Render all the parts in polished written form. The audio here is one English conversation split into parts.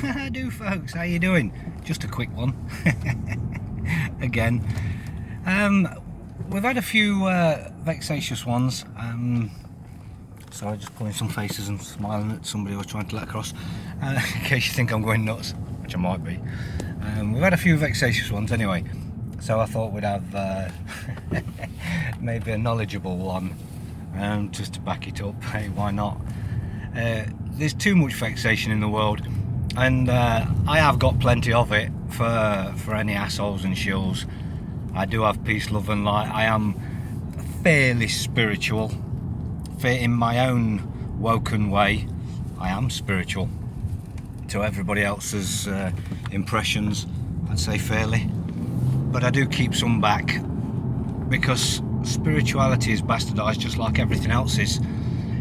I do, folks. How you doing? Just a quick one. Again. We've had a few vexatious ones. Sorry, just pulling some faces and smiling at somebody I was trying to let across. In case you think I'm going nuts, which I might be. We've had a few vexatious ones anyway. So I thought we'd have maybe a knowledgeable one. Just to back it up. Hey, why not? There's too much vexation in the world, and I have got plenty of it for any assholes and shills. I do have peace, love and light. I am fairly spiritual. In my own woken way, I am spiritual. To everybody else's impressions, I'd say fairly. But I do keep some back, because spirituality is bastardised just like everything else is.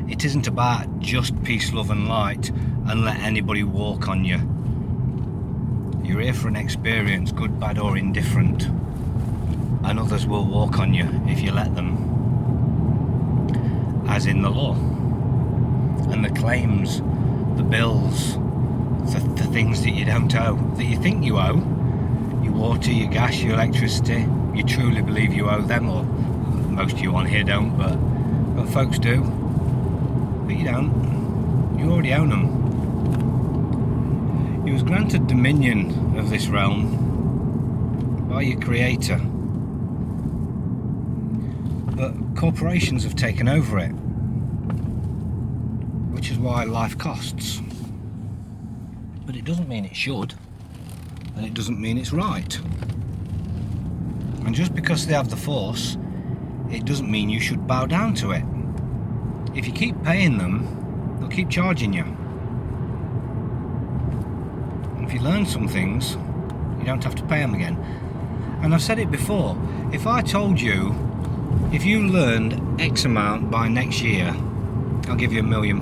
It isn't about just peace, love and light and let anybody walk on you. You're here for an experience, good, bad or indifferent, and others will walk on you if you let them, as in the law. And the claims, the bills, the things that you don't owe, that you think you owe, your water, your gas, your electricity, you truly believe you owe them, or most of you on here don't, but folks do. But you don't. You already own them. You was granted dominion of this realm by your creator, but corporations have taken over it, which is why life costs. But it doesn't mean it should, and it doesn't mean it's right. And just because they have the force, it doesn't mean you should bow down to it. If you keep paying them, they'll keep charging you. And if you learn some things, you don't have to pay them again. And I've said it before, if I told you, if you learned X amount by next year, I'll give you £1 million,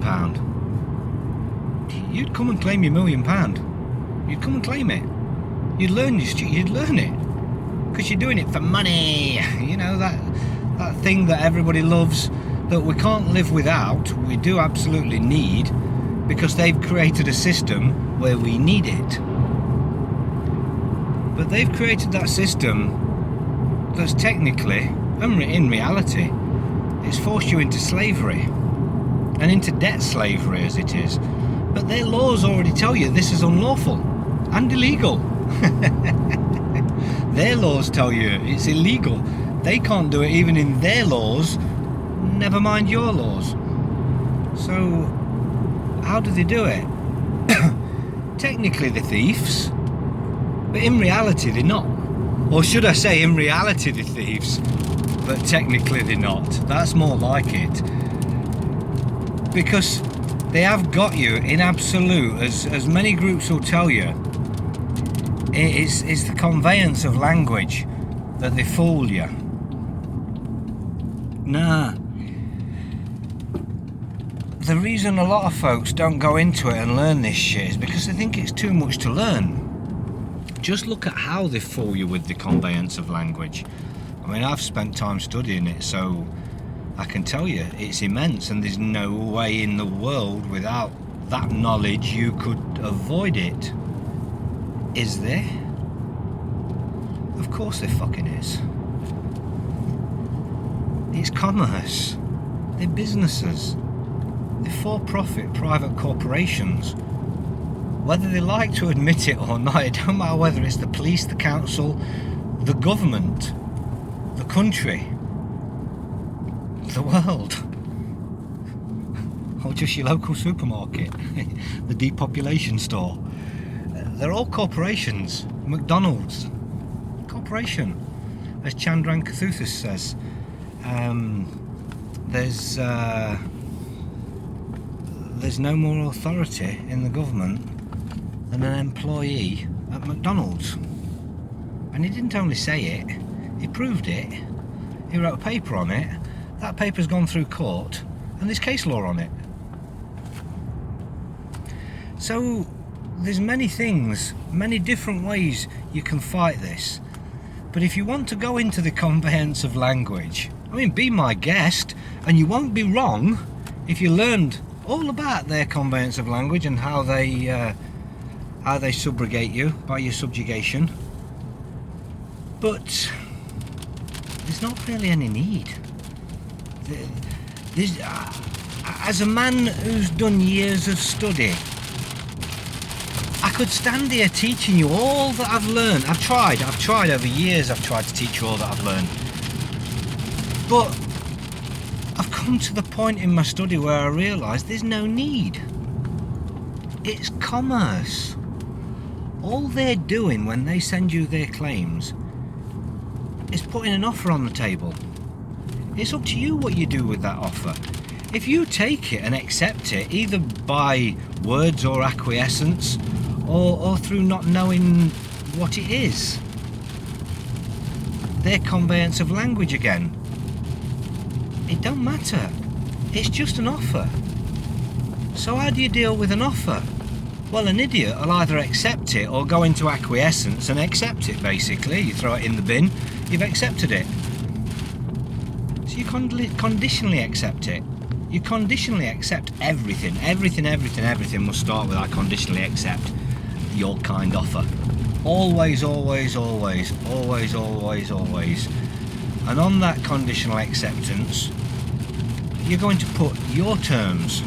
you'd come and claim your £1 million. You'd come and claim it. You'd learn it. Because you're doing it for money. You know, that thing that everybody loves, that we can't live without, we do absolutely need, because they've created a system where we need it. But they've created that system that's technically, and in reality, it's forced you into slavery, and into debt slavery as it is. But their laws already tell you this is unlawful and illegal. Their laws tell you it's illegal. They can't do it even in their laws, never mind your laws. So how do they do it? Technically they're thieves, but in reality they're not. Or should I say, in reality they're thieves, but technically they're not. That's more like it. Because they have got you in absolute, as many groups will tell you, it's the conveyance of language that they fool you. Nah. The reason a lot of folks don't go into it and learn this shit is because they think it's too much to learn. Just look at how they fool you with the conveyance of language. I mean, I've spent time studying it, so I can tell you it's immense, and there's no way in the world without that knowledge you could avoid it. Is there? Of course there fucking is. It's commerce. They're businesses. They're for-profit private corporations. Whether they like to admit it or not, it don't matter whether it's the police, the council, the government, the country, the world, or just your local supermarket, the depopulation store. They're all corporations. McDonald's, corporation. As Chandran Kathuthis says, there's no more authority in the government than an employee at McDonald's. And he didn't only say it, he proved it. He wrote a paper on it. That paper's gone through court, and there's case law on it. So there's many things, many different ways you can fight this. But if you want to go into the conveyance of language, I mean, be my guest, and you won't be wrong if you learned all about their conveyance of language and how they how they subrogate you by your subjugation, but there's not really any need. As a man who's done years of study, I could stand here teaching you all that I've learned. I've tried over years, I've tried to teach you all that I've learned. But I've come to the point in my study where I realise there's no need. It's commerce. All they're doing when they send you their claims is putting an offer on the table. It's up to you what you do with that offer. If you take it and accept it, either by words or acquiescence, or through not knowing what it is, their conveyance of language again, it don't matter. It's just an offer. So how do you deal with an offer? Well, an idiot will either accept it or go into acquiescence and accept it, basically. You throw it in the bin, you've accepted it. So you conditionally accept it. You conditionally accept everything. Everything must start with I conditionally accept your kind offer. Always. And on that conditional acceptance, you're going to put your terms.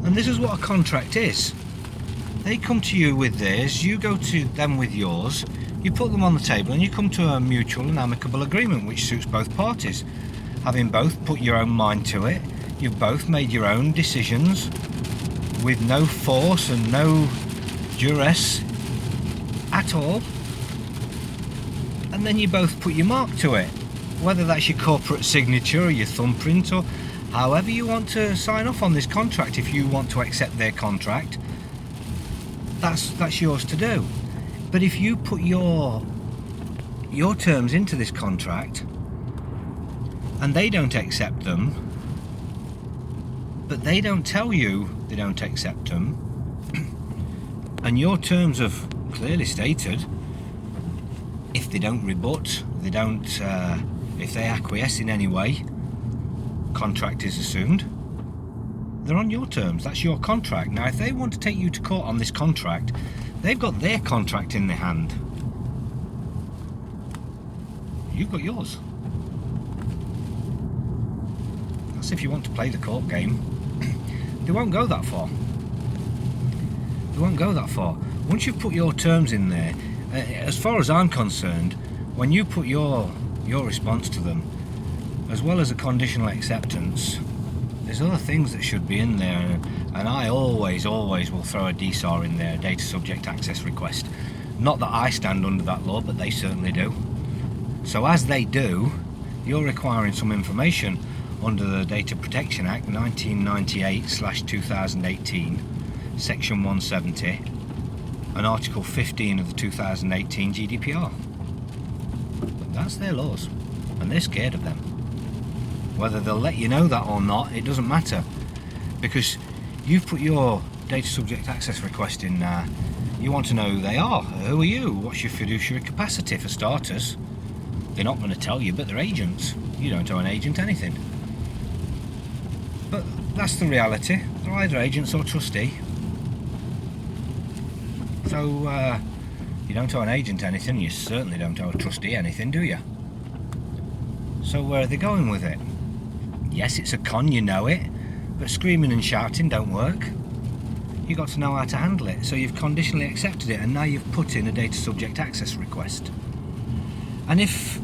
And this is what a contract is. They come to you with theirs, you go to them with yours, you put them on the table and you come to a mutual and amicable agreement which suits both parties. Having both put your own mind to it, you've both made your own decisions with no force and no duress at all, and then you both put your mark to it, whether that's your corporate signature or your thumbprint or however you want to sign off on this contract. If you want to accept their contract, that's yours to do. But if you put your terms into this contract and they don't accept them, but they don't tell you they don't accept them, and your terms have clearly stated, if they don't rebut, if they acquiesce in any way, contract is assumed. They're on your terms. That's your contract. Now, if they want to take you to court on this contract, they've got their contract in their hand. You've got yours. That's if you want to play the court game. They won't go that far. Once you've put your terms in there, as far as I'm concerned, when you put your response to them, as well as a conditional acceptance, there's other things that should be in there, and I always will throw a DSAR in there, Data Subject Access Request. Not that I stand under that law, but they certainly do. So as they do, you're requiring some information under the Data Protection Act 1998/2018, Section 170, and Article 15 of the 2018 GDPR. But that's their laws, and they're scared of them. Whether they'll let you know that or not, it doesn't matter, because you've put your Data Subject Access Request in there. You want to know who they are. Who are you? What's your fiduciary capacity, for starters? They're not going to tell you, but they're agents. You don't owe an agent anything. But that's the reality. They're either agents or trustee. So you don't owe an agent anything, you certainly don't owe a trustee anything, do you? So where are they going with it? Yes, it's a con, you know it, but screaming and shouting don't work. You've got to know how to handle it. So you've conditionally accepted it, and now you've put in a Data Subject Access Request. And if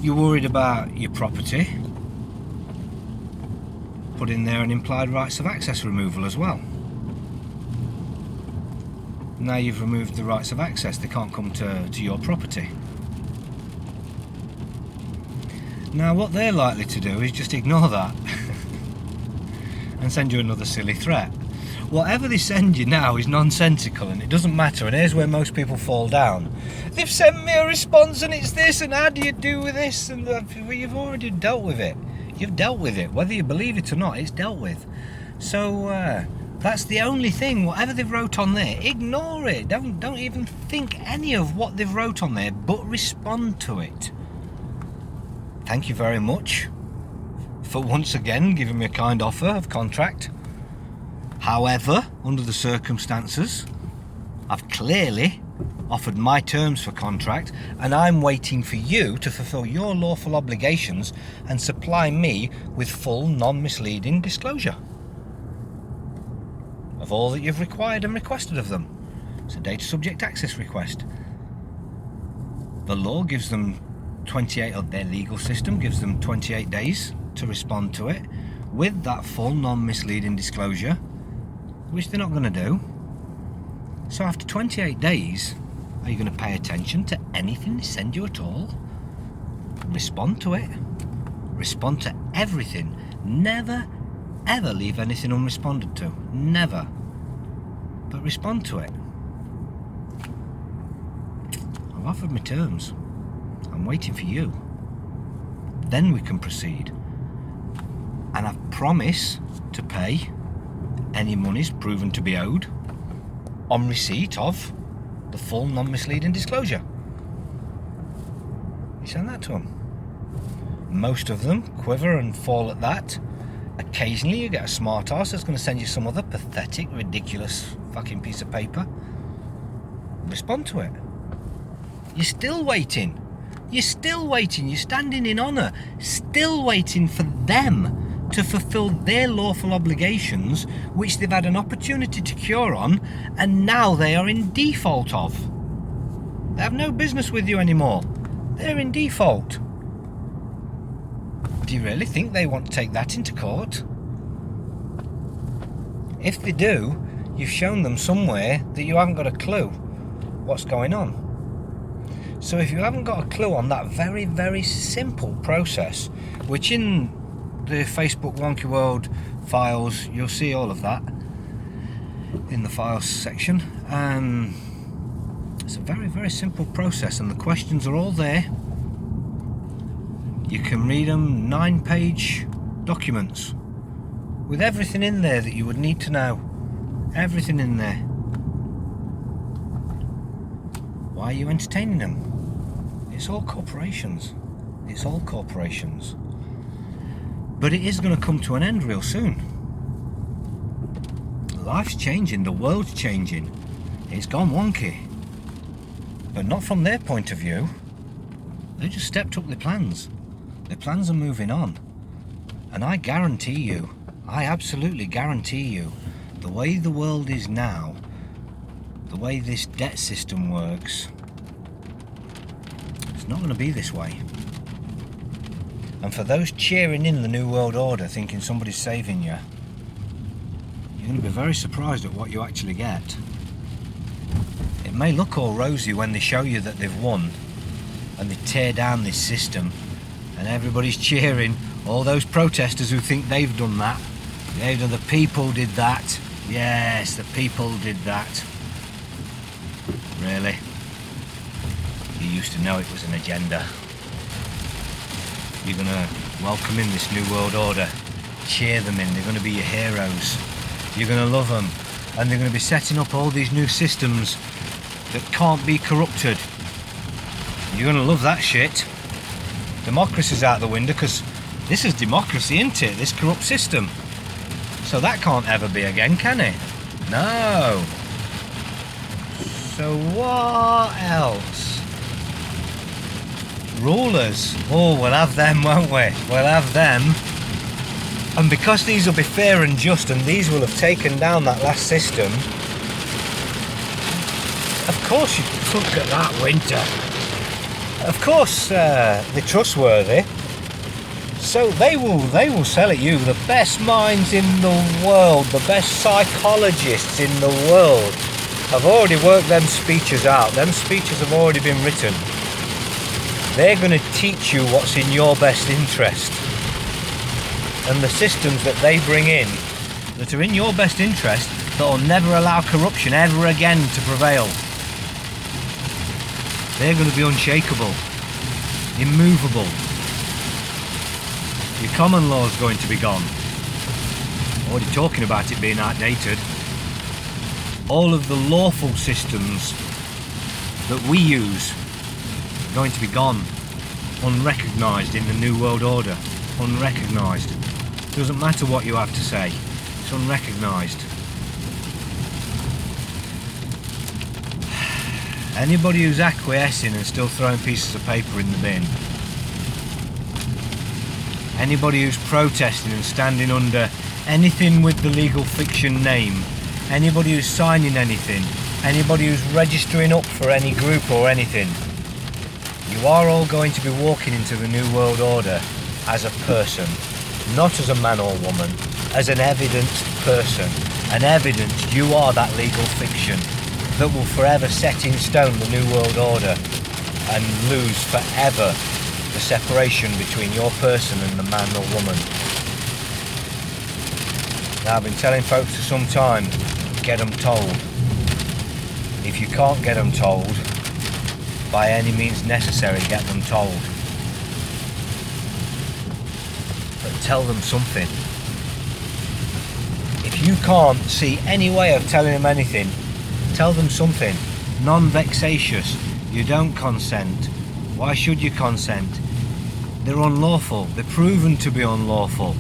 you're worried about your property, put in there an implied rights of access removal as well. Now you've removed the rights of access, they can't come to your property. Now what they're likely to do is just ignore that and send you another silly threat. Whatever they send you now is nonsensical, and it doesn't matter, and here's where most people fall down. They've sent me a response and it's this, and how do you do with this? And you've already dealt with it. You've dealt with it. Whether you believe it or not, it's dealt with. So that's the only thing. Whatever they've wrote on there, ignore it. Don't even think any of what they've wrote on there, but respond to it. Thank you very much for once again giving me a kind offer of contract. However, under the circumstances, I've clearly offered my terms for contract, and I'm waiting for you to fulfill your lawful obligations and supply me with full non-misleading disclosure of all that you've required and requested of them. It's a data subject access request. The law gives them 28, or their legal system gives them 28 days to respond to it with that full non-misleading disclosure, which they're not going to do. So after 28 days, are you going to pay attention to anything they send you at all? Respond to it. Respond to everything. Never, ever leave anything unresponded to. Never. But respond to it. I've offered my terms. I'm waiting for you. Then we can proceed. And I promise to pay any monies proven to be owed on receipt of the full non-misleading disclosure. You send that to them. Most of them quiver and fall at that. Occasionally you get a smart ass that's going to send you some other pathetic, ridiculous fucking piece of paper. Respond to it. You're still waiting. You're still waiting. You're standing in honour, still waiting for them to fulfil their lawful obligations, which they've had an opportunity to cure on, and now they are in default of. They have no business with you anymore. They're in default. Do you really think they want to take that into court? If they do, you've shown them somewhere that you haven't got a clue what's going on. So if you haven't got a clue on that very, very simple process, which in the Facebook Wonky World files, you'll see all of that in the files section. It's a very, very simple process, and the questions are all there. You can read them, 9-page documents with everything in there that you would need to know. Everything in there. Why are you entertaining them? It's all corporations. It's all corporations. But it is going to come to an end real soon. Life's changing, the world's changing. It's gone wonky. But not from their point of view. They just stepped up their plans. Their plans are moving on. And I guarantee you, I absolutely guarantee you, the way the world is now, the way this debt system works, it's not going to be this way. And for those cheering in the New World Order, thinking somebody's saving you, you're going to be very surprised at what you actually get. It may look all rosy when they show you that they've won and they tear down this system and everybody's cheering, all those protesters who think they've done that. The people did that. Yes, the people did that. Really? You used to know it was an agenda. You're going to welcome in this New World Order, cheer them in, they're going to be your heroes, you're going to love them, and they're going to be setting up all these new systems that can't be corrupted. You're going to love that shit. Democracy's out the window, because this is democracy, isn't it? This corrupt system. So that can't ever be again, can it? No. So what else? Rulers. Oh, we'll have them, won't we? We'll have them. And because these will be fair and just, and these will have taken down that last system, of course you look at that, Winter. Of course they're trustworthy. So they will sell at you the best minds in the world, the best psychologists in the world have already worked them speeches out. Them speeches have already been written. They're going to teach you what's in your best interest. And the systems that they bring in that are in your best interest, that will never allow corruption ever again to prevail. They're going to be unshakable, immovable. Your common law is going to be gone. Already talking about it being outdated. All of the lawful systems that we use are going to be gone, unrecognised in the New World Order. Unrecognised. Doesn't matter what you have to say, it's unrecognised. Anybody who's acquiescing and still throwing pieces of paper in the bin, anybody who's protesting and standing under anything with the legal fiction name, anybody who's signing anything, anybody who's registering up for any group or anything, you are all going to be walking into the New World Order as a person, not as a man or woman, as an evidenced person. An evidenced, you are that legal fiction that will forever set in stone the New World Order and lose forever the separation between your person and the man or woman. Now, I've been telling folks for some time, get them told. If you can't get them told, by any means necessary, get them told. But tell them something. If you can't see any way of telling them anything, tell them something. Non-vexatious. You don't consent. Why should you consent? They're unlawful. They're proven to be unlawful.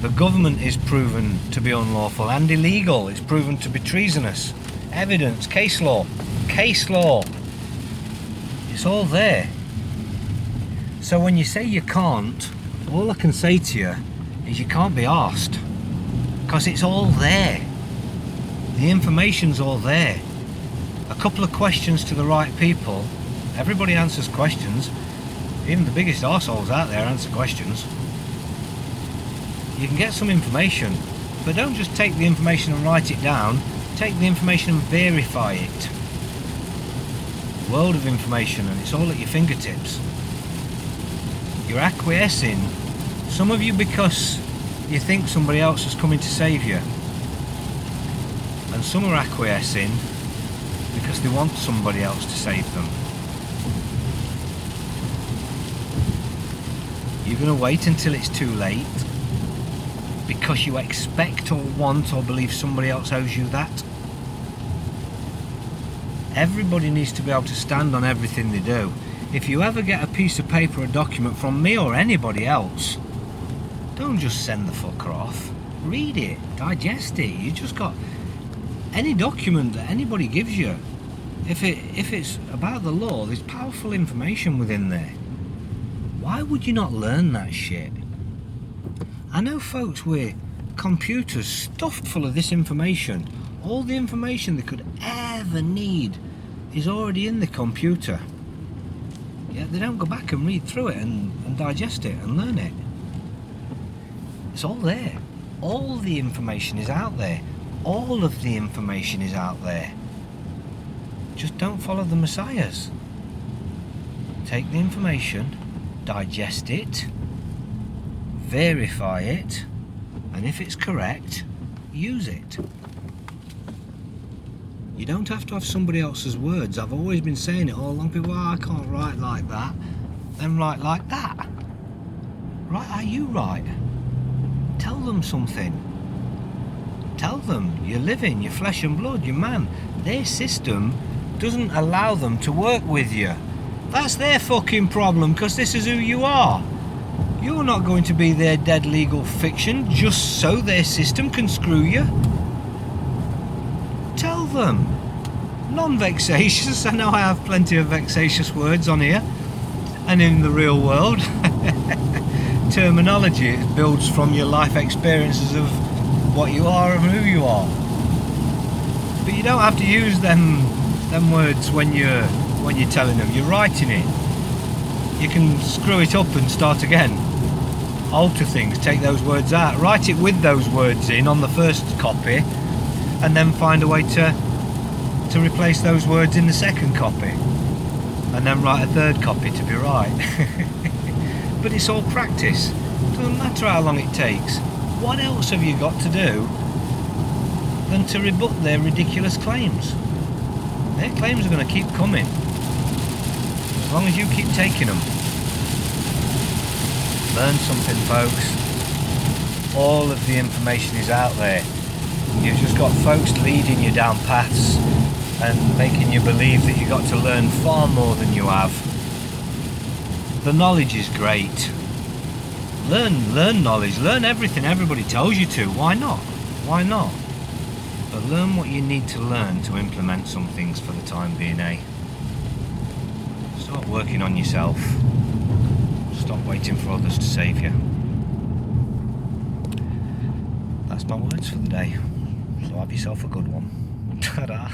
The government is proven to be unlawful and illegal. It's proven to be treasonous. Evidence, case law. Case law. It's all there. So when you say you can't, all I can say to you is you can't be arsed. Because it's all there. The information's all there. A couple of questions to the right people. Everybody answers questions. Even the biggest arseholes out there answer questions. You can get some information, but don't just take the information and write it down. Take the information and verify it. World of information, and it's all at your fingertips. You're acquiescing, some of you because you think somebody else is coming to save you, and some are acquiescing because they want somebody else to save them. You're going to wait until it's too late because you expect or want or believe somebody else owes you that. Everybody needs to be able to stand on everything they do. If you ever get a piece of paper or document from me or anybody else, don't just send the fucker off. Read it, digest it. You just got any document that anybody gives you. If it's about the law, there's powerful information within there. Why would you not learn that shit? I know folks with computers stuffed full of this information. All the information they could ever need is already in the computer. Yet they don't go back and read through it and digest it and learn it. It's all there. All the information is out there. All of the information is out there. Just don't follow the messiahs. Take the information, digest it, verify it, and if it's correct, use it. You don't have to have somebody else's words. I've always been saying it all along. People, I can't write like that. Then write like that. Write how you write. Tell them something. Tell them you're living, you're flesh and blood, you're man. Their system doesn't allow them to work with you. That's their fucking problem, because this is who you are. You're not going to be their dead legal fiction just so their system can screw you. Tell them. Non-vexatious. I know I have plenty of vexatious words on here and in the real world. Terminology, it builds from your life experiences of what you are and who you are. But you don't have to use them words when you're telling them. You're writing it. You can screw it up and start again. Alter things, take those words out. Write it with those words in on the first copy, and then find a way to replace those words in the second copy, and then write a third copy to be right. But it's all practice. Doesn't matter how long it takes. What else have you got to do than to rebut their ridiculous claims? Their claims are going to keep coming as long as you keep taking them. Learn something, folks. All of the information is out there. You've just got folks leading you down paths and making you believe that you've got to learn far more than you have. The knowledge is great. Learn knowledge. Learn everything everybody tells you to. Why not? Why not? So learn what you need to learn to implement some things for the time being, eh? Start working on yourself. Stop waiting for others to save you. That's my words for the day. So have yourself a good one. Ta-da!